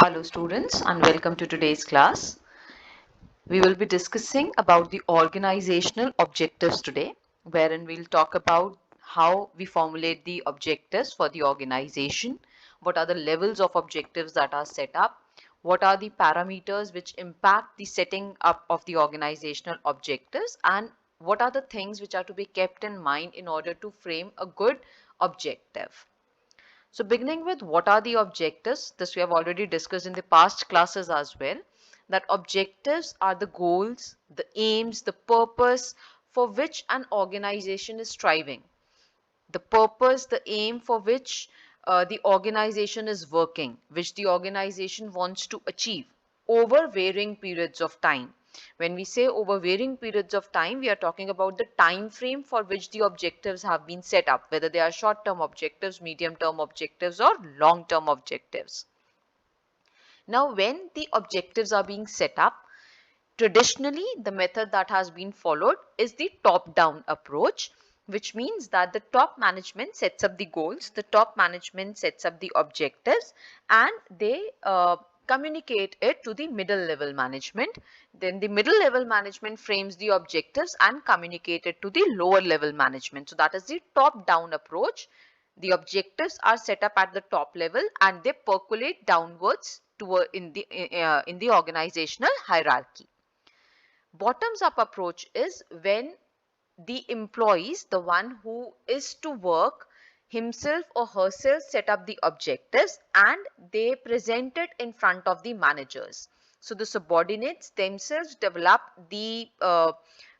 Hello students and welcome to today's class. We will be discussing about the organizational objectives today, wherein we'll talk about how we formulate the objectives for the organization, what are the levels of objectives that are set up, what are the parameters which impact the setting up of the organizational objectives, and what are the things which are to be kept in mind in order to frame a good objective. So beginning with what are the objectives, this we have already discussed in the past classes as well, that objectives are the goals, the aims, the purpose for which an organization is striving. The purpose, the aim for which the organization is working, which the organization wants to achieve over varying periods of time. When we say over varying periods of time, we are talking about the time frame for which the objectives have been set up, whether they are short-term objectives, medium-term objectives, or long-term objectives. Now, when the objectives are being set up, traditionally, the method that has been followed is the top-down approach, which means that the top management sets up the goals, the top management sets up the objectives, and they communicate it to the middle level management. Then the middle level management frames the objectives and communicate it to the lower level management. So that is the top-down approach. The objectives are set up at the top level and they percolate downwards toward in the organizational hierarchy. Bottoms up approach is when the employees, the one who is to work, himself or herself set up the objectives and they present it in front of the managers. So the subordinates themselves develop the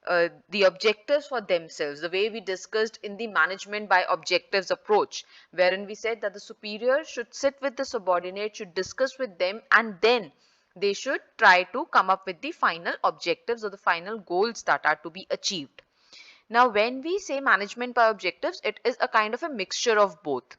objectives for themselves, the way we discussed in the management by objectives approach, wherein we said that the superior should sit with the subordinate, should discuss with them, and then they should try to come up with the final objectives or the final goals that are to be achieved. Now, when we say management by objectives, it is a kind of a mixture of both.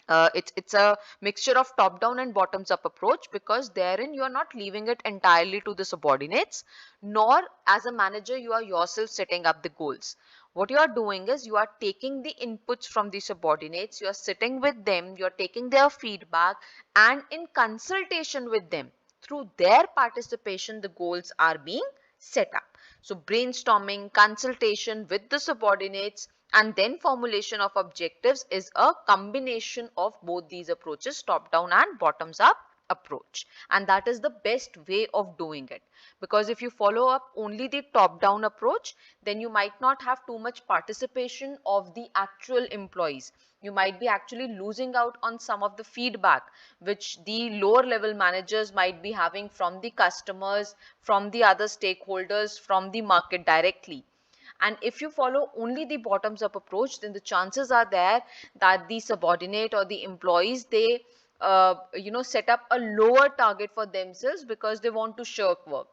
It's a mixture of top-down and bottoms-up approach, because therein you are not leaving it entirely to the subordinates, nor as a manager you are yourself setting up the goals. What you are doing is you are taking the inputs from the subordinates, you are sitting with them, you are taking their feedback, and in consultation with them, through their participation, the goals are being set up. So brainstorming, consultation with the subordinates, and then formulation of objectives is a combination of both these approaches, top down and bottoms up approach, and that is the best way of doing it, because if you follow up only the top down approach, then you might not have too much participation of the actual employees. You might be actually losing out on some of the feedback which the lower level managers might be having from the customers, from the other stakeholders, from the market directly. And if you follow only the bottoms up approach, then the chances are there that the subordinate or the employees, they set up a lower target for themselves because they want to shirk work.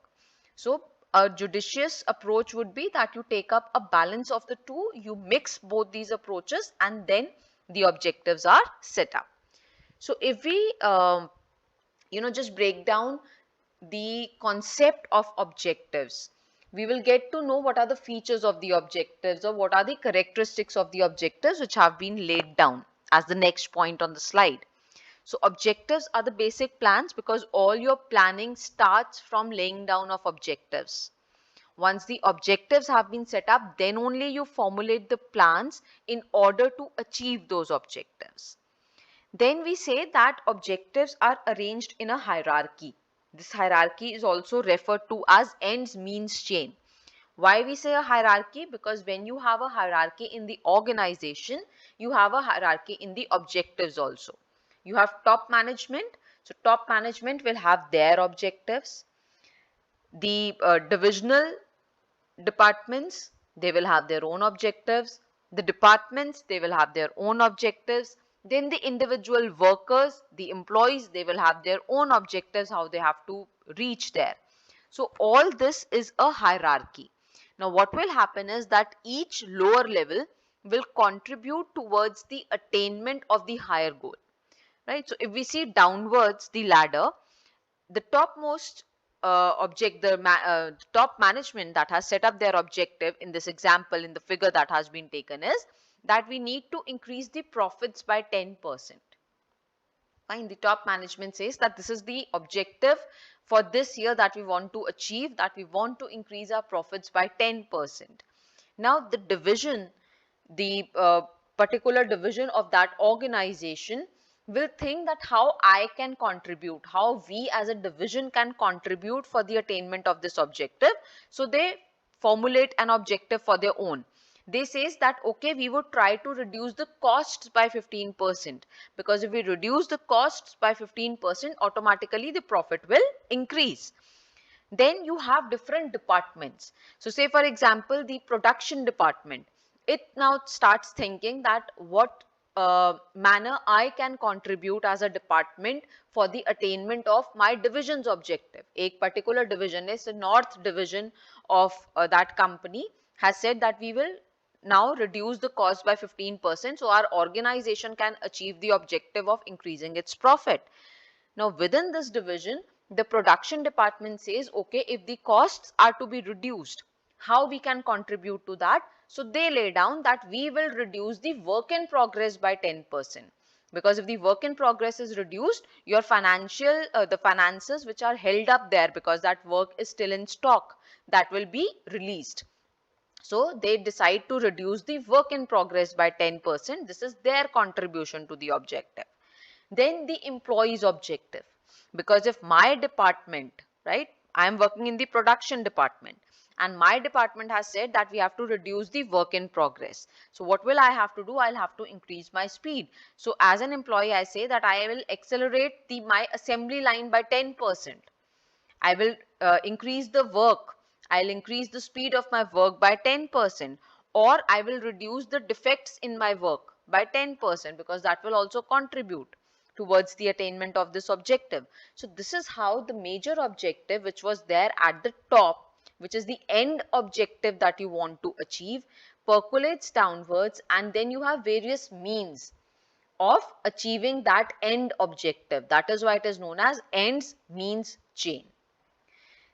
So a judicious approach would be that you take up a balance of the two, you mix both these approaches, and then the objectives are set up. So if we just break down the concept of objectives, we will get to know what are the features of the objectives or what are the characteristics of the objectives which have been laid down as the next point on the slide. So objectives are the basic plans, because all your planning starts from laying down of objectives. Once the objectives have been set up, then only you formulate the plans in order to achieve those objectives. Then we say that objectives are arranged in a hierarchy. This hierarchy is also referred to as ends means chain. Why we say a hierarchy? Because when you have a hierarchy in the organization, you have a hierarchy in the objectives also. You have top management. So top management will have their objectives. The divisional departments, they will have their own objectives. The departments, they will have their own objectives. Then the individual workers, the employees, they will have their own objectives, how they have to reach there. So all this is a hierarchy. Now what will happen is that each lower level will contribute towards the attainment of the higher goal, right? So if we see downwards the ladder, the topmost top management that has set up their objective in this example, in the figure that has been taken, is that we need to increase the profits by 10%. Fine. The top management says that this is the objective for this year that we want to achieve, that we want to increase our profits by 10%. Now the division, the particular division of that organization will think that how I can contribute, how we as a division can contribute for the attainment of this objective. So they formulate an objective for their own. They says that okay, we would try to reduce the costs by 15%, because if we reduce the costs by 15%, automatically the profit will increase. Then you have different departments. So say for example, the production department, it now starts thinking that what manner I can contribute as a department for the attainment of my division's objective. A particular division is the north division of that company has said that we will now reduce the cost by 15%, so our organization can achieve the objective of increasing its profit. Now within this division, the production department says, okay, if the costs are to be reduced, how we can contribute to that? So they lay down that we will reduce the work in progress by 10%. Because if the work in progress is reduced, your the finances which are held up there because that work is still in stock, that will be released. So they decide to reduce the work in progress by 10%. This is their contribution to the objective. Then the employee's objective, because if my department, right, I am working in the production department and my department has said that we have to reduce the work in progress. So what will I have to do? I'll have to increase my speed. So as an employee, I say that I will accelerate my assembly line by 10%. I will increase the work. I'll increase the speed of my work by 10%, or I will reduce the defects in my work by 10%, because that will also contribute towards the attainment of this objective. So this is how the major objective which was there at the top, which is the end objective that you want to achieve, percolates downwards, and then you have various means of achieving that end objective. That is why it is known as ends means chain.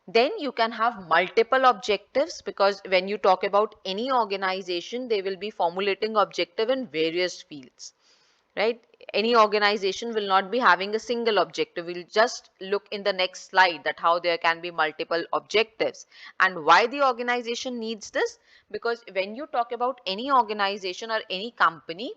Then you can have multiple objectives, because when you talk about any organization, they will be formulating objective in various fields, right? Any organization will not be having a single objective. We'll just look in the next slide that how there can be multiple objectives and why the organization needs this. Because when you talk about any organization or any company,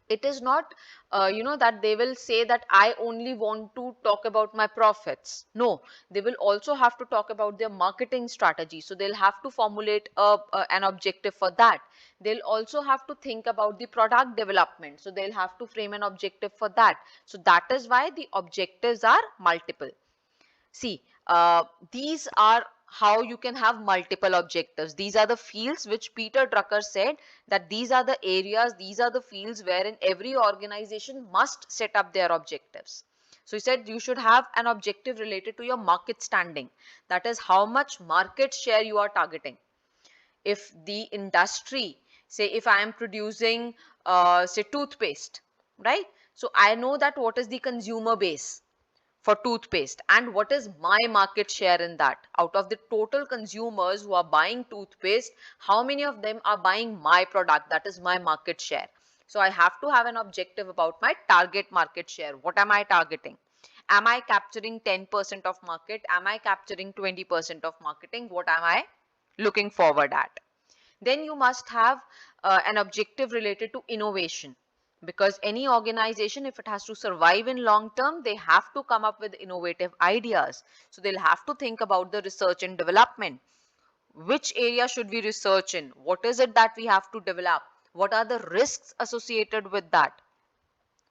it is not that they will say that I only want to talk about my profits. No, they will also have to talk about their marketing strategy. So they'll have to formulate an objective for that. They'll also have to think about the product development. So they'll have to frame an objective for that. So that is why the objectives are multiple. See, these are how you can have multiple objectives. These are the fields which Peter Drucker said that these are the areas, these are the fields wherein every organization must set up their objectives. So he said you should have an objective related to your market standing. That is how much market share you are targeting. If the industry, say if I am producing say toothpaste, right? So I know that what is the consumer base for toothpaste and what is my market share in that. Out of the total consumers who are buying toothpaste, how many of them are buying my product? That is my market share. So I have to have an objective about my target market share. What am I targeting? Am I capturing 10% of market? Am I capturing 20% of marketing? What am I looking forward at? Then you must have an objective related to innovation. Because any organization, if it has to survive in long term, they have to come up with innovative ideas. So they'll have to think about the research and development. Which area should we research in? What is it that we have to develop? What are the risks associated with that?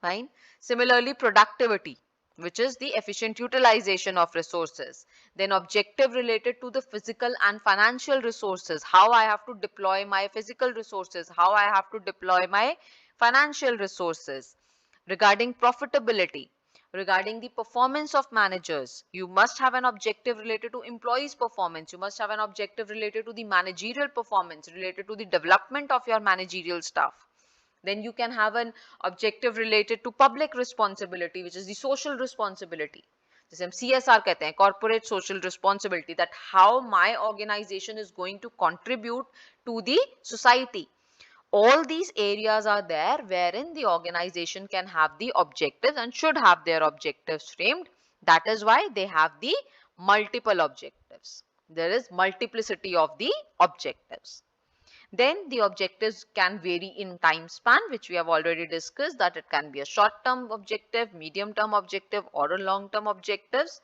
Fine. Similarly, productivity, which is the efficient utilization of resources. Then objective related to the physical and financial resources. How I have to deploy my physical resources, how I have to deploy my financial resources. Regarding profitability, regarding the performance of managers, you must have an objective related to employees' performance. You must have an objective related to the managerial performance, related to the development of your managerial staff. Then you can have an objective related to public responsibility, which is the social responsibility. जैसे हम CSR कहते हैं, corporate social responsibility, that how my organization is going to contribute to the society. All these areas are there wherein the organization can have the objectives and should have their objectives framed. That is why they have the multiple objectives. There is multiplicity of the objectives. Then the objectives can vary in time span, which we have already discussed, that it can be a short-term objective, medium-term objective, or a long-term objectives.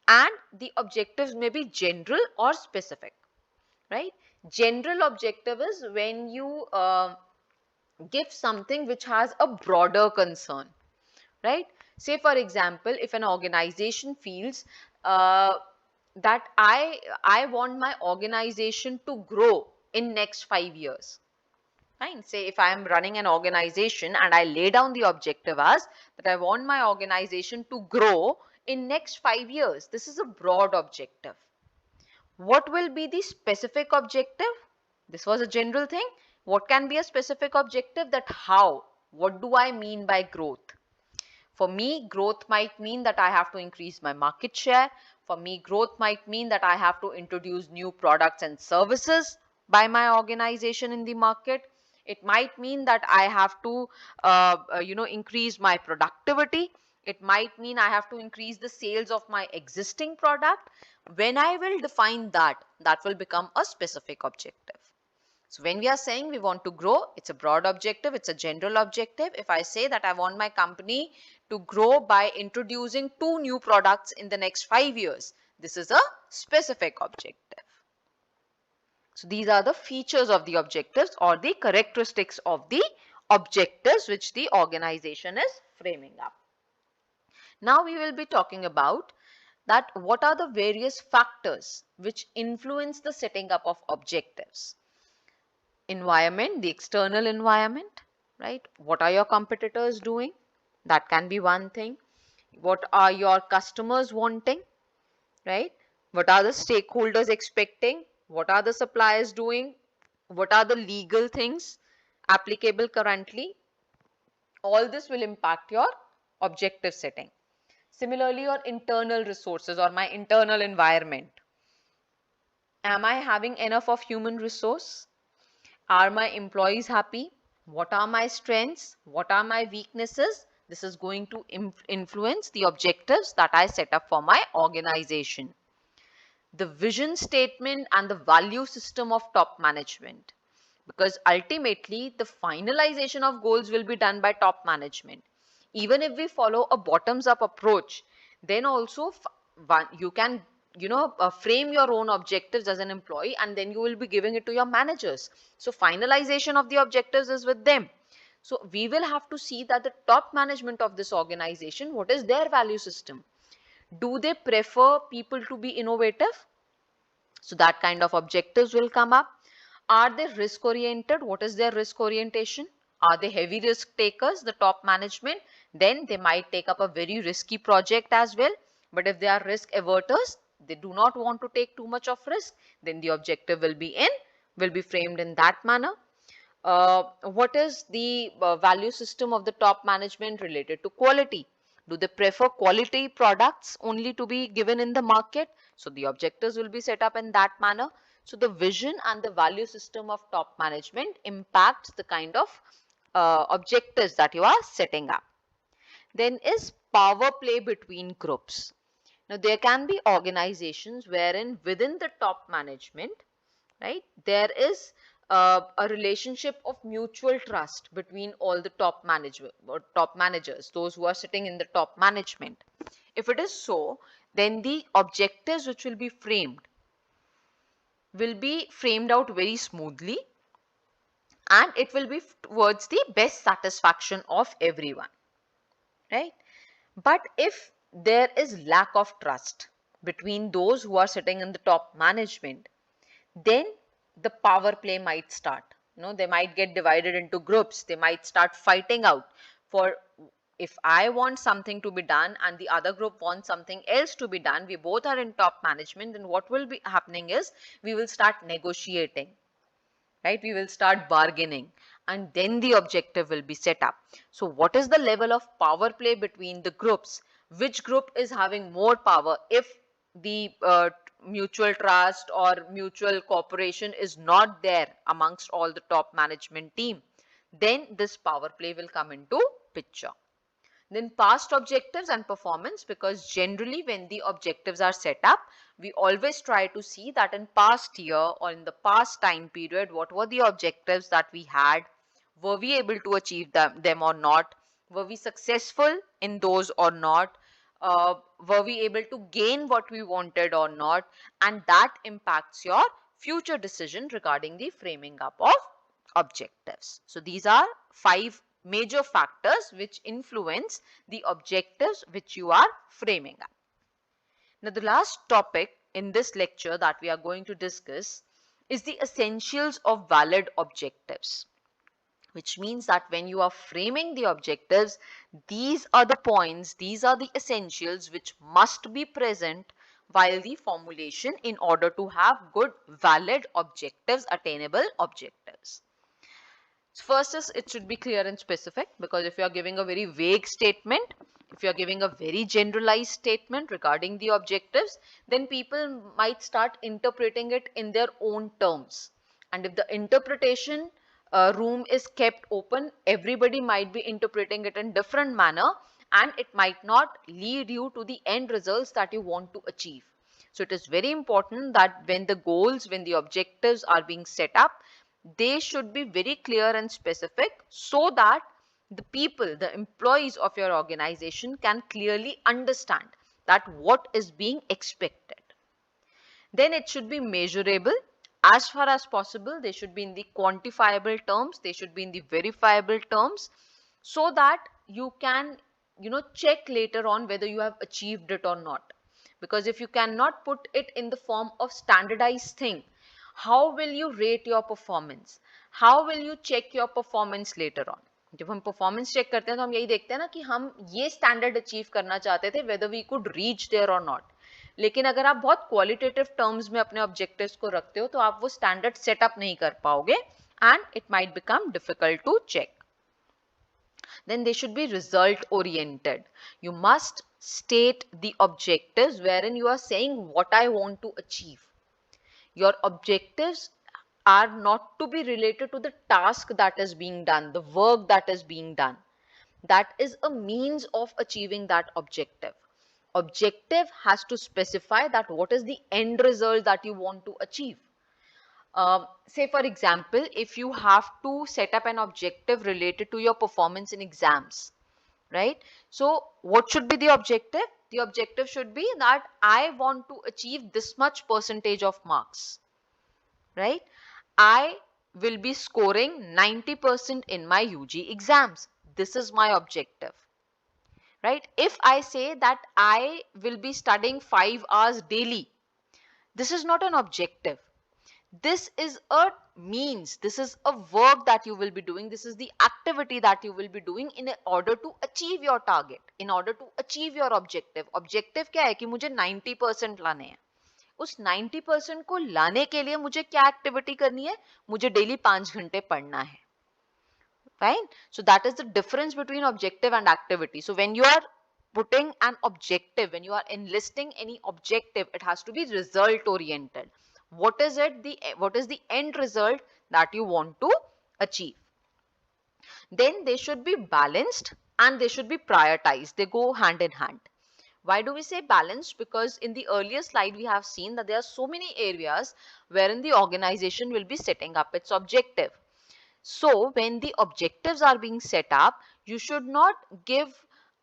And the objectives may be general or specific, right? General objective is when you give something which has a broader concern, right? Say for example, if an organization feels that I want my organization to grow in next 5 years. Fine. Say if I am running an organization and I lay down the objective as that I want my organization to grow in next 5 years. This is a broad objective. What will be the specific objective? This was a general thing. What can be a specific objective? That how? What do I mean by growth? For me, growth might mean that I have to increase my market share. For me, growth might mean that I have to introduce new products and services by my organization in the market. It might mean that I have to, increase my productivity. It might mean I have to increase the sales of my existing product. When I will define that, that will become a specific objective. So when we are saying we want to grow, it's a broad objective, it's a general objective. If I say that I want my company to grow by introducing 2 new products in the next 5 years, this is a specific objective. So these are the features of the objectives or the characteristics of the objectives which the organization is framing up. Now we will be talking about that what are the various factors which influence the setting up of objectives. Environment, the external environment, right? What are your competitors doing? That can be one thing. What are your customers wanting, right? What are the stakeholders expecting? What are the suppliers doing? What are the legal things applicable currently? All this will impact your objective setting. Similarly, your internal resources or my internal environment. Am I having enough of human resource? Are my employees happy? What are my strengths? What are my weaknesses? This is going to influence the objectives that I set up for my organization. The vision statement and the value system of top management. Because ultimately, the finalization of goals will be done by top management. Even if we follow a bottoms-up approach, then also you can frame your own objectives as an employee and then you will be giving it to your managers. So finalization of the objectives is with them. So we will have to see that the top management of this organization, what is their value system? Do they prefer people to be innovative? So that kind of objectives will come up. Are they risk oriented? What is their risk orientation? Are they heavy risk takers, the top management? Then they might take up a very risky project as well. But if they are risk averters, they do not want to take too much of risk, then the objective will be framed in that manner. What is the value system of the top management related to quality? Do they prefer quality products only to be given in the market? So the objectives will be set up in that manner. So the vision and the value system of top management impacts the kind of objectives that you are setting up. Then is power play between groups. Now there can be organizations wherein within the top management, right, there is a relationship of mutual trust between all the top managers, those who are sitting in the top management. If it is so, then the objectives which will be framed out very smoothly and it will be towards the best satisfaction of everyone, right? But if there is lack of trust between those who are sitting in the top management, then the power play might start. They might get divided into groups. They might start fighting out for if I want something to be done and the other group wants something else to be done. We both are in top management. Then what will be happening is we will start negotiating, right? We will start bargaining and then the objective will be set up. So what is the level of power play between the groups? Which group is having more power? If the mutual trust or mutual cooperation is not there amongst all the top management team, then this power play will come into picture. Then past objectives and performance, because generally when the objectives are set up, we always try to see that in past year or in the past time period, what were the objectives that we had, were we able to achieve them or not, were we successful in those or not, were we able to gain what we wanted or not, and that impacts your future decision regarding the framing up of objectives. So these are 5 major factors which influence the objectives which you are framing up. Now the last topic in this lecture that we are going to discuss is the essentials of valid objectives, which means that when you are framing the objectives, these are the points, these are the essentials which must be present while the formulation in order to have good valid objectives, attainable objectives. First is it should be clear and specific, because if you are giving a very vague statement, if you are giving a very generalized statement regarding the objectives, then people might start interpreting it in their own terms. And if the interpretation room is kept open, everybody might be interpreting it in different manner, and it might not lead you to the end results that you want to achieve. So it is very important that when the goals, when the objectives are being set up, they should be very clear and specific, so that the people, the employees of your organization can clearly understand that what is being expected. Then it should be measurable. As far as possible, they should be in the quantifiable terms, they should be in the verifiable terms, so that you can, check later on whether you have achieved it or not. Because if you cannot put it in the form of standardized thing, how will you rate your performance? How will you check your performance later on? जब हम performance check करते हैं तो हम यही देखते हैं ना कि हम ये standard achieve करना चाहते थे, whether we could reach there or not. लेकिन अगर आप बहुत qualitative terms में अपने objectives को रखते हो तो आप वो standard set up नहीं कर पाओगे, and it might become difficult to check. Then they should be result oriented. You must state the objectives wherein you are saying what I want to achieve. Your objectives are not to be related to the task that is being done, the work that is being done. That is a means of achieving that objective. Objective has to specify that what is the end result that you want to achieve. Say for example, if you have to set up an objective related to your performance in exams, right? So what should be the objective? The objective should be that I want to achieve this much percentage of marks, right? I will be scoring 90% in my UG exams. This is my objective, right? If I say that I will be studying 5 hours daily, this is not an objective. This is a means, this is a work that you will be doing, this is the activity that you will be doing in order to achieve your target, in order to achieve your objective. Objective क्या है कि मुझे 90% लाने हैं. उस 90% को लाने के लिए मुझे क्या एक्टिविटी करनी है? मुझे डेली 5 घंटे पढ़ना है. Fine. So that is the difference between objective and activity. So when you are putting an objective, when you are enlisting any objective, it has to be result oriented. What is the end result that you want to achieve? Then they should be balanced and they should be prioritized. They go hand in hand. Why do we say balanced? Because in the earlier slide we have seen that there are so many areas wherein the organization will be setting up its objective. So when the objectives are being set up, you should not give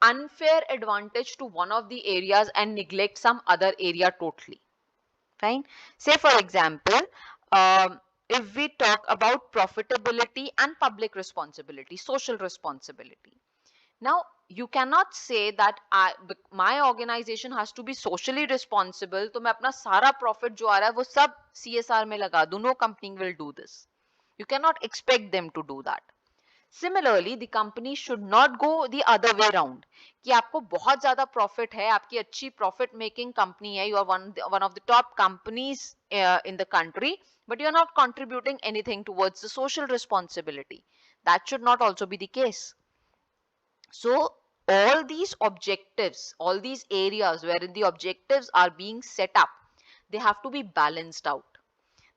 unfair advantage to one of the areas and neglect some other area totally. Fine. Say for example, if we talk about profitability and public responsibility, social responsibility. Now, you cannot say that my organization has to be socially responsible, तो मैं अपना सारा profit जो आ रहा है वो सब CSR में लगा दूँ. No company will do this. You cannot expect them to do that. Similarly, the company should not go the other way around. कि आपको बहुत ज़्यादा profit है, आपकी अच्छी profit making company है, you are one of the top companies in the country, but you are not contributing anything towards the social responsibility. That should not also be the case. So all these objectives, all these areas wherein the objectives are being set up, they have to be balanced out.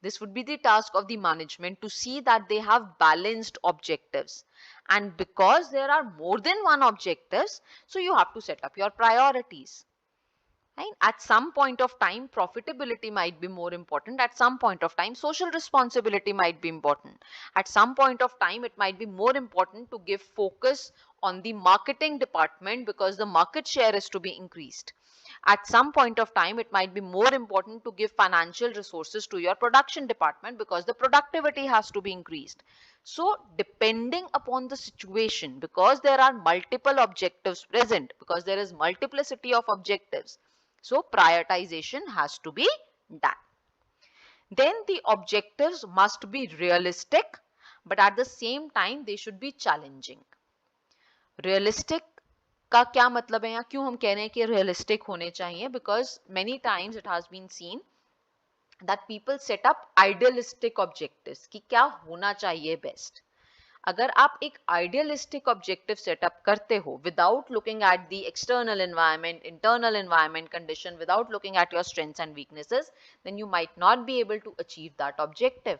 This would be the task of the management to see that they have balanced objectives. And because there are more than one objectives, so you have to set up your priorities. Right? At some point of time, profitability might be more important. At some point of time, social responsibility might be important. At some point of time, it might be more important to give focus on the marketing department because the market share is to be increased. At some point of time, it might be more important to give financial resources to your production department because the productivity has to be increased. So depending upon the situation, because there are multiple objectives present, because there is multiplicity of objectives, so prioritization has to be done. Then the objectives must be realistic, but at the same time they should be challenging. Realistic का क्या मतलब है, यहाँ क्यों हम कह रहे हैं कि realistic होने चाहिए? Because many times it has been seen that people set up idealistic objectives कि क्या होना चाहिए best. अगर आप एक आइडियलिस्टिक ऑब्जेक्टिव सेटअप करते हो without looking at the external environment, internal environment condition, without looking at your strengths and weaknesses, then you might not be able to achieve that objective.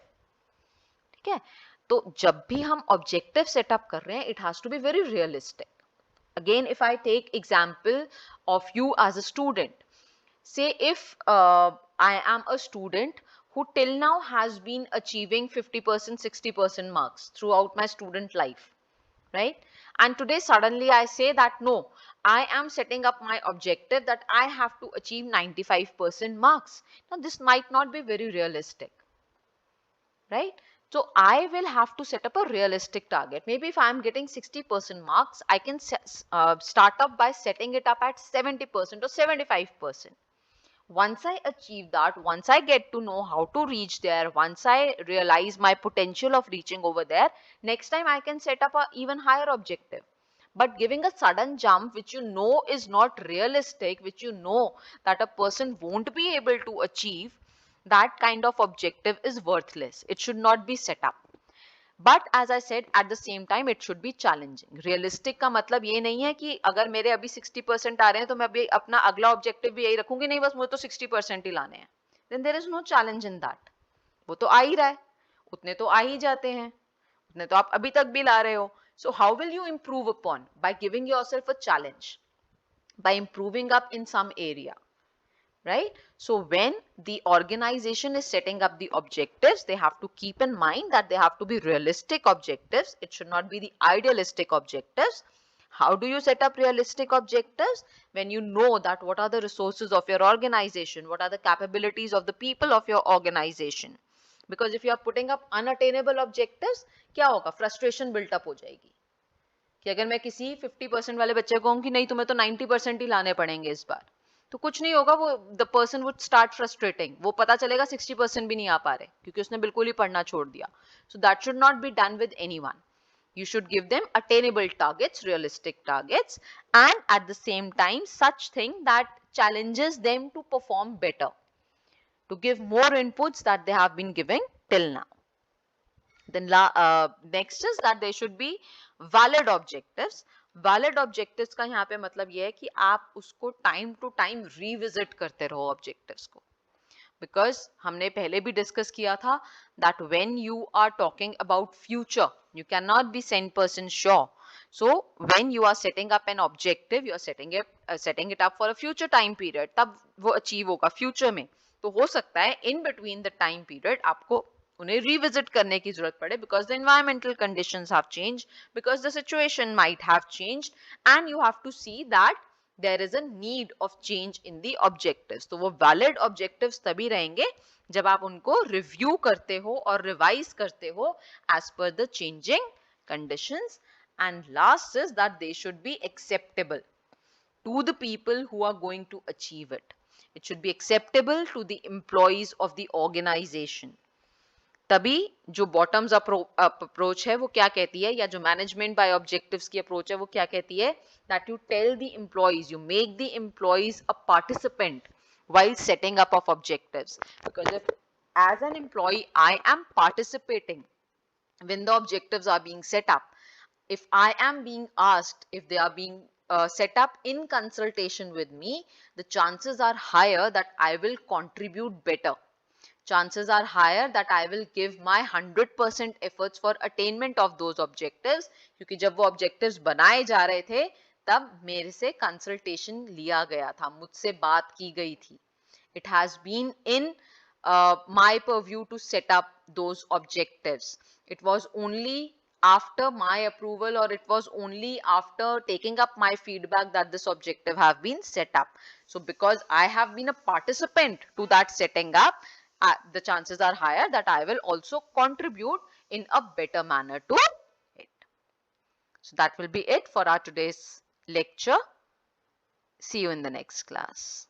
ठीक है, तो जब भी हम ऑब्जेक्टिव सेटअप कर रहे हैं, it has to be very realistic. Again if I take example of you as a student, say if I am a student who till now has been achieving 50%, 60% marks throughout my student life, right? And today suddenly I say that no, I am setting up my objective that I have to achieve 95% marks. Now this might not be very realistic, right? So I will have to set up a realistic target. Maybe if I am getting 60% marks, I can start up by setting it up at 70% or 75%. Once I achieve that, once I get to know how to reach there, once I realize my potential of reaching over there, next time I can set up a even higher objective. But giving a sudden jump which you know is not realistic, which you know that a person won't be able to achieve, that kind of objective is worthless. It should not be set up. But as I said at the same time it should be challenging. Realistic का मतलब ये नहीं है कि अगर मेरे अभी 60% आ रहे हैं तो मैं अभी अपना अगला ऑब्जेक्टिव भी यही रखूंगी, नहीं बस मुझे तो 60% ही लाने हैं. Then there is no challenge in that. वो तो आ ही रहा है, उतने तो आ ही जाते हैं, उतने तो आप अभी तक भी ला रहे हो. So how will you improve upon? By giving yourself a challenge, by improving up in some area. Right? So when the organization is setting up the objectives, they have to keep in mind that they have to be realistic objectives. It should not be the idealistic objectives. How do you set up realistic objectives? When you know that what are the resources of your organization, what are the capabilities of the people of your organization. Because if you are putting up unattainable objectives, क्या होगा? Frustration built up हो जाएगी कि अगर मैं किसी 50% वाले बच्चे को कहूँ कि नहीं तुम्हें तो 90% ही लाने पड़ेंगे इस बार, तो कुछ नहीं होगा. वो the person would start frustrating. वो पता चलेगा 60% भी नहीं आ पा रहे क्योंकि उसने बिल्कुल ही पढ़ना छोड़ दिया. So that should not be done with anyone. You should give them attainable targets, realistic targets, and at the same time such thing that challenges them to perform better, to give more inputs that they have been giving till now. Then next is that they should be valid objectives. Valid objectives का यहाँ पे मतलब ये है कि आप उसको time to time revisit करते रहो ऑब्जेक्टिव्स को. बिकॉज हमने पहले भी डिस्कस किया था that when you are talking about future you can not be 100% sure. So when you are setting up an objective, you are setting it up for a future time period, तब वो achieve होगा future में. तो हो सकता है in between the time period आपको उन्हें रिविजिट करने की जरूरत पड़े because the environmental conditions have changed, because the situation might have changed, and you have to see that there is a need of change in the objectives. तो वो valid objectives तभी रहेंगे जब आप उनको रिव्यू करते हो और रिवाइज करते हो as per the changing conditions. And last is that they should be acceptable to the people who are going to achieve it. It should be acceptable to the employees of the organization. तभी जो bottoms approach है वो क्या कहती है, या जो management by objectives की अप्रोच है वो क्या कहती है, that you tell the employees, you make the employees a participant while setting up of objectives. Because if as an employee I am participating when the objectives are being set up, if I am being asked, if they are being set up in consultation with me, the chances are higher that I will contribute better. Chances are higher that I will give my 100% efforts for attainment of those objectives, क्योंकि जब वो objectives बनाए जा रहे थे तब मेरे से consultation लिया गया था, मुझसे बात की गई थी. It has been in my purview to set up those objectives. It was only after my approval, or it was only after taking up my feedback, that this objective have been set up. So because I have been a participant to that setting up, the chances are higher that I will also contribute in a better manner to it. So that will be it for our today's lecture. See you in the next class.